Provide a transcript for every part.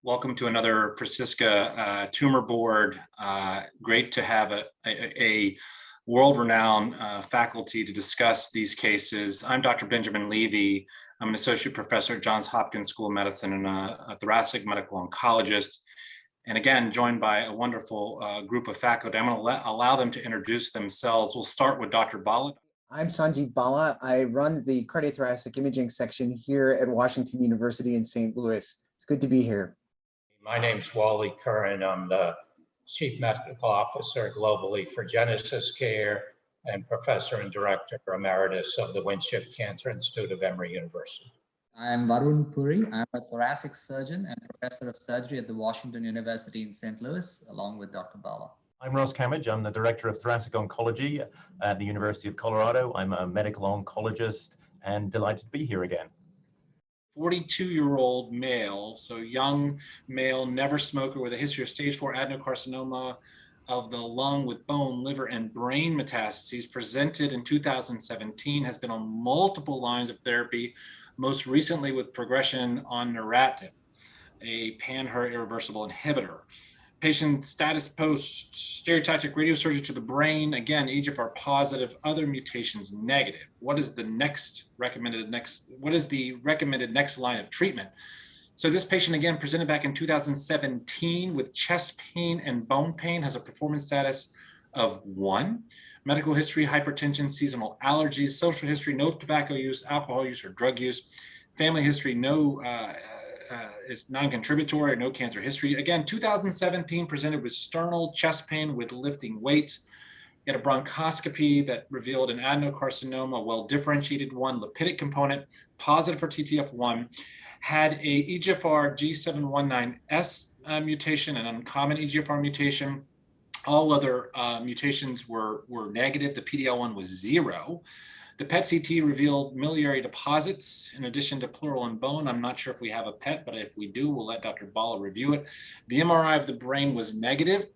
Welcome to another PrecisCa tumor board. Great to have a world-renowned faculty to discuss these cases. I'm Dr. Benjamin Levy. I'm an associate professor at Johns Hopkins School of Medicine and a thoracic medical oncologist. And again, joined by a wonderful group of faculty. I'm going to allow them to introduce themselves. We'll start with Dr. Bala. I'm Sanjeev Bala. I run the cardiothoracic imaging section here at Washington University in St. Louis. It's good to be here. My name's Wally Curran. I'm the Chief Medical Officer globally for Genesis Care and Professor and Director Emeritus of the Winship Cancer Institute of Emory University. I'm Varun Puri. I'm a thoracic surgeon and professor of surgery at the Washington University in St. Louis, along with Dr. Bala. I'm Ross Camage. I'm the Director of Thoracic Oncology at the University of Colorado. I'm a medical oncologist and delighted to be here again. 42-year-old male, so young male, never smoker with a history of stage 4 adenocarcinoma of the lung with bone, liver, and brain metastases, presented in 2017, has been on multiple lines of therapy, most recently with progression on neratinib, a pan-HER irreversible inhibitor. Patient status post stereotactic radiosurgery to the brain, again, EGFR positive, other mutations negative. What is the recommended next line of treatment? So this patient, again, presented back in 2017 with chest pain and bone pain, has a performance status of 1. Medical history, hypertension, seasonal allergies, social history, no tobacco use, alcohol use, or drug use. Family history, is non-contributory, no cancer history. Again, 2017 presented with sternal chest pain with lifting weights. He had a bronchoscopy that revealed an adenocarcinoma, a well-differentiated one, lipidic component, positive for TTF1, had a EGFR G719S mutation, an uncommon EGFR mutation. All other mutations were negative. The PDL1 was 0. The PET-CT revealed miliary deposits in addition to pleural and bone. I'm not sure if we have a PET, but if we do, we'll let Dr. Bala review it. The MRI of the brain was negative.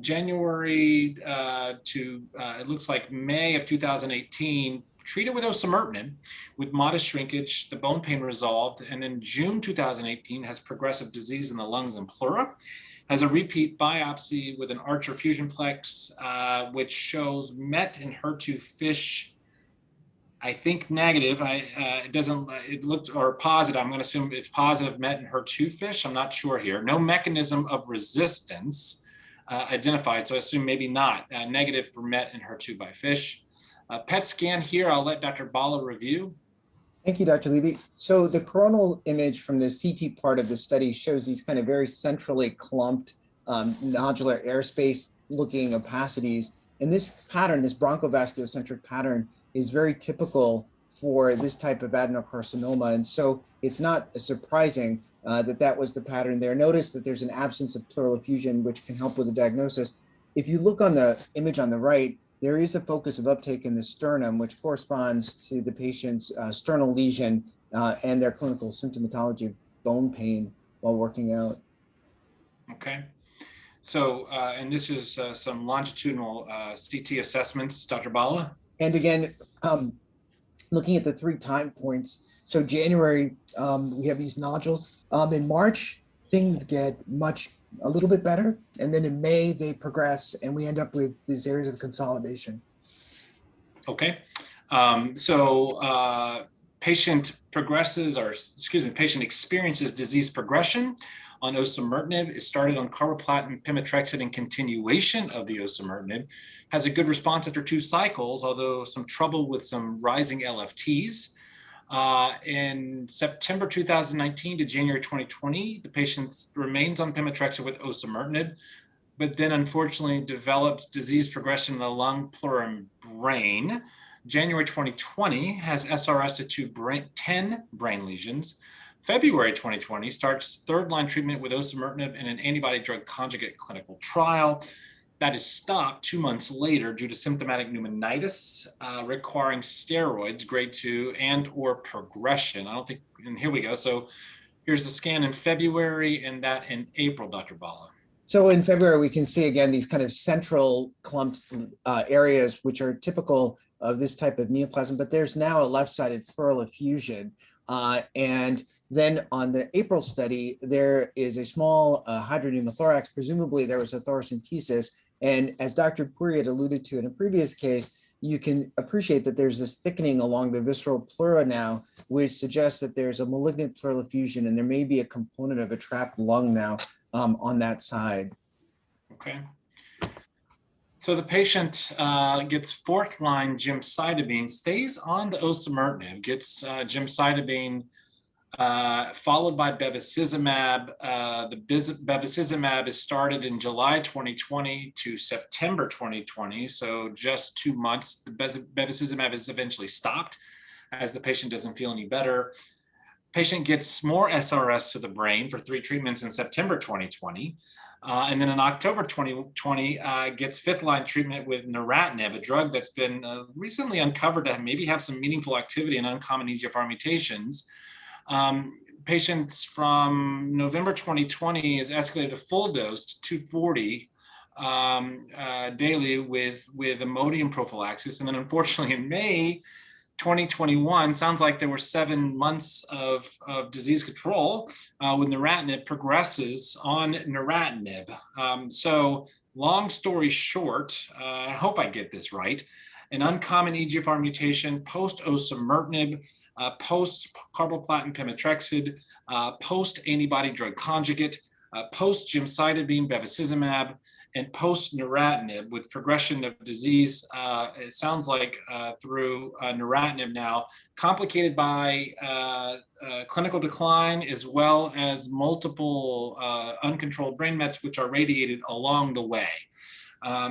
January it looks like May of 2018, treated with osimertinib with modest shrinkage, the bone pain resolved, and then June 2018 has progressive disease in the lungs and pleura. Has a repeat biopsy with an Archer fusion plex, which shows MET and HER2 FISH. I think negative. It looked, or positive. I'm going to assume it's positive MET and HER2 FISH. I'm not sure here. No mechanism of resistance identified, so I assume maybe not. Negative for MET and HER2 by FISH. PET scan here, I'll let Dr. Bala review. Thank you, Dr. Levy. So the coronal image from the CT part of the study shows these kind of very centrally clumped nodular airspace looking opacities. And this pattern, this bronchovasculocentric pattern, is very typical for this type of adenocarcinoma. And so it's not surprising that was the pattern there. Notice that there's an absence of pleural effusion, which can help with the diagnosis. If you look on the image on the right, there is a focus of uptake in the sternum, which corresponds to the patient's sternal lesion and their clinical symptomatology of bone pain while working out. Okay. So, and this is some longitudinal CT assessments, Dr. Bala? And again, looking at the 3 time points. So January, we have these nodules. In March, things get a little bit better. And then in May, they progress and we end up with these areas of consolidation. Okay. Patient experiences disease progression on osimertinib. It started on carboplatin, pemetrexed, and continuation of the osimertinib. Has a good response after 2 cycles, although some trouble with some rising LFTs. In September 2019 to January 2020, the patient remains on pemetrexed with osimertinib, but then unfortunately developed disease progression in the lung, pleura, and brain. January 2020 has SRS to 10 brain lesions. February 2020 starts 3rd-line treatment with osimertinib in an antibody-drug conjugate clinical trial. That is stopped 2 months later due to symptomatic pneumonitis requiring steroids, grade 2, and or progression. And here we go. So here's the scan in February and that in April, Dr. Bala. So in February, we can see again these kind of central clumped areas, which are typical of this type of neoplasm, but there's now a left-sided pleural effusion. And Then on the April study, there is a small hydropneumothorax. Presumably there was a thoracentesis. And as Dr. Puri had alluded to in a previous case, you can appreciate that there's this thickening along the visceral pleura now, which suggests that there's a malignant pleural effusion and there may be a component of a trapped lung now on that side. Okay. So the patient gets fourth-line gemcitabine, stays on the osimertinib, gets gemcitabine followed by bevacizumab. The bevacizumab is started in July 2020 to September 2020, so just 2 months. The bevacizumab is eventually stopped as the patient doesn't feel any better. Patient gets more SRS to the brain for 3 treatments in September 2020. And then in October 2020, gets fifth-line treatment with neratinib, a drug that's been recently uncovered to maybe have some meaningful activity in uncommon EGFR mutations. Patients from November 2020 is escalated to full dose to 240 daily with Imodium prophylaxis. And then unfortunately in May 2021, sounds like there were 7 months of disease control with neratinib, progresses on neratinib. So long story short, I hope I get this right, an uncommon EGFR mutation post-osimertinib, post-carboplatin pemetrexed, post-antibody drug conjugate, post-gemcitabine bevacizumab, and post-neratinib with progression of disease, it sounds like through neratinib now, complicated by clinical decline as well as multiple uncontrolled brain mets which are radiated along the way.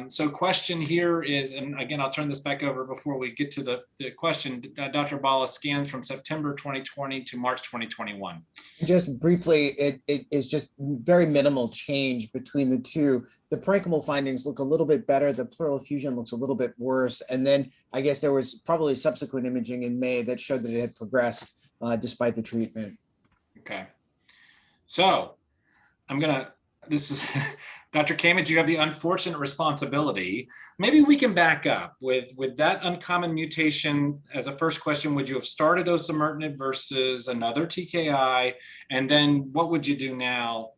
So question here is, and again, I'll turn this back over before we get to the question, Dr. Bala, scans from September 2020 to March 2021. Just briefly, it is just very minimal change between the two. The parenchymal findings look a little bit better. The pleural effusion looks a little bit worse. And then I guess there was probably subsequent imaging in May that showed that it had progressed despite the treatment. Okay. So this is, Dr. Kamich, you have the unfortunate responsibility. Maybe we can back up with that uncommon mutation as a first question. Would you have started osimertinib versus another TKI? And then what would you do now?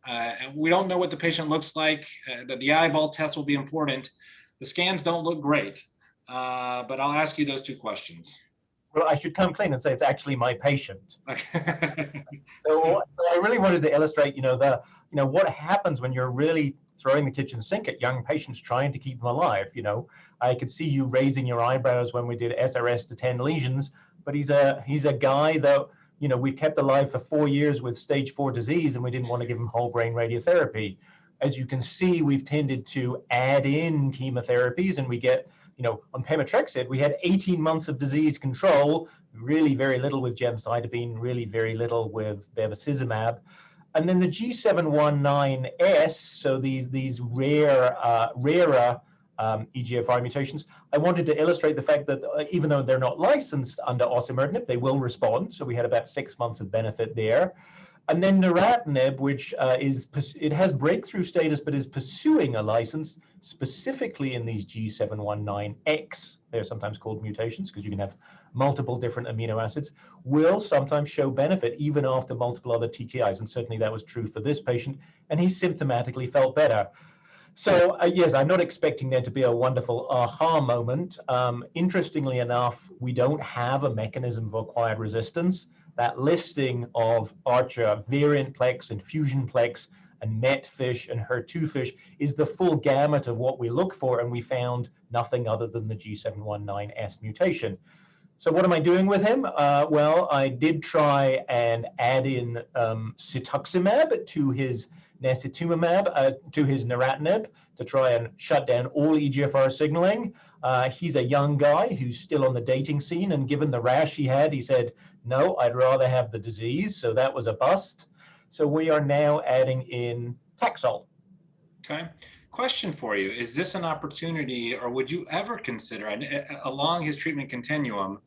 We don't know what the patient looks like. The eyeball test will be important. The scans don't look great, but I'll ask you those 2 questions. Well, I should come clean and say it's actually my patient. So I really wanted to illustrate, what happens when you're really throwing the kitchen sink at young patients trying to keep them alive. I could see you raising your eyebrows when we did SRS to 10 lesions, but he's a guy that, we've kept alive for 4 years with stage 4 disease, and we didn't want to give him whole brain radiotherapy. As you can see, we've tended to add in chemotherapies, and we get, on pemetrexed, we had 18 months of disease control, really very little with gemcitabine, really very little with bevacizumab. And then the G719S, so these rarer EGFR mutations, I wanted to illustrate the fact that even though they're not licensed under osimertinib, they will respond. So we had about 6 months of benefit there. And then neratinib, which it has breakthrough status, but is pursuing a license specifically in these G719X, they're sometimes called mutations because you can have multiple different amino acids, will sometimes show benefit even after multiple other TKIs. And certainly that was true for this patient, and he symptomatically felt better. So yes, I'm not expecting there to be a wonderful aha moment. Interestingly enough, we don't have a mechanism of acquired resistance. That listing of Archer variant-plex and fusion-plex and MET-fish and HER2-fish is the full gamut of what we look for, and we found nothing other than the G719S mutation. So what am I doing with him? Well, I did try and add in cetuximab to his to his neratinib to try and shut down all EGFR signaling. He's a young guy who's still on the dating scene, and given the rash he had, he said, no, I'd rather have the disease. So that was a bust. So we are now adding in Taxol. Okay. Question for you. Is this an opportunity, or would you ever consider, along his treatment continuum,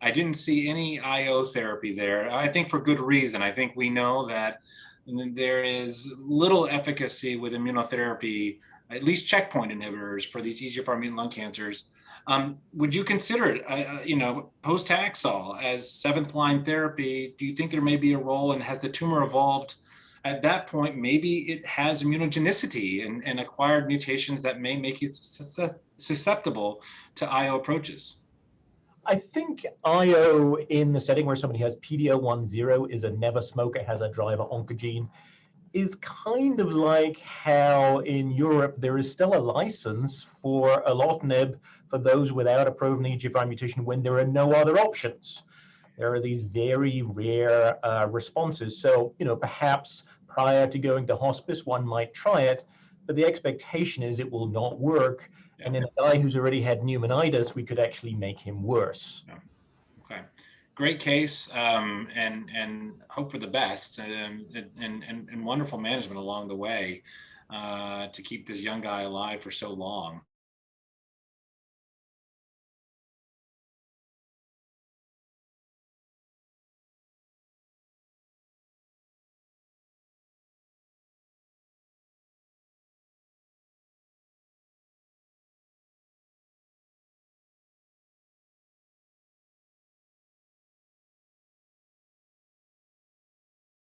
I didn't see any IO therapy there. I think for good reason. I think we know that there is little efficacy with immunotherapy, at least checkpoint inhibitors for these EGFR mutant lung cancers. Would you consider it, you know, post-Taxol as 7th-line therapy? Do you think there may be a role, and has the tumor evolved at that point? Maybe it has immunogenicity and acquired mutations that may make it susceptible to IO approaches. I think IO in the setting where somebody has PD-L1 is a never smoker, has a driver oncogene, is kind of like how in Europe there is still a license for erlotinib for those without a proven EGFR mutation when there are no other options. There are these very rare responses. So, you know, perhaps prior to going to hospice, one might try it, but the expectation is it will not work. Yeah. And in a guy who's already had pneumonitis, we could actually make him worse. Yeah. Okay. Great case, and hope for the best, and wonderful management along the way to keep this young guy alive for so long.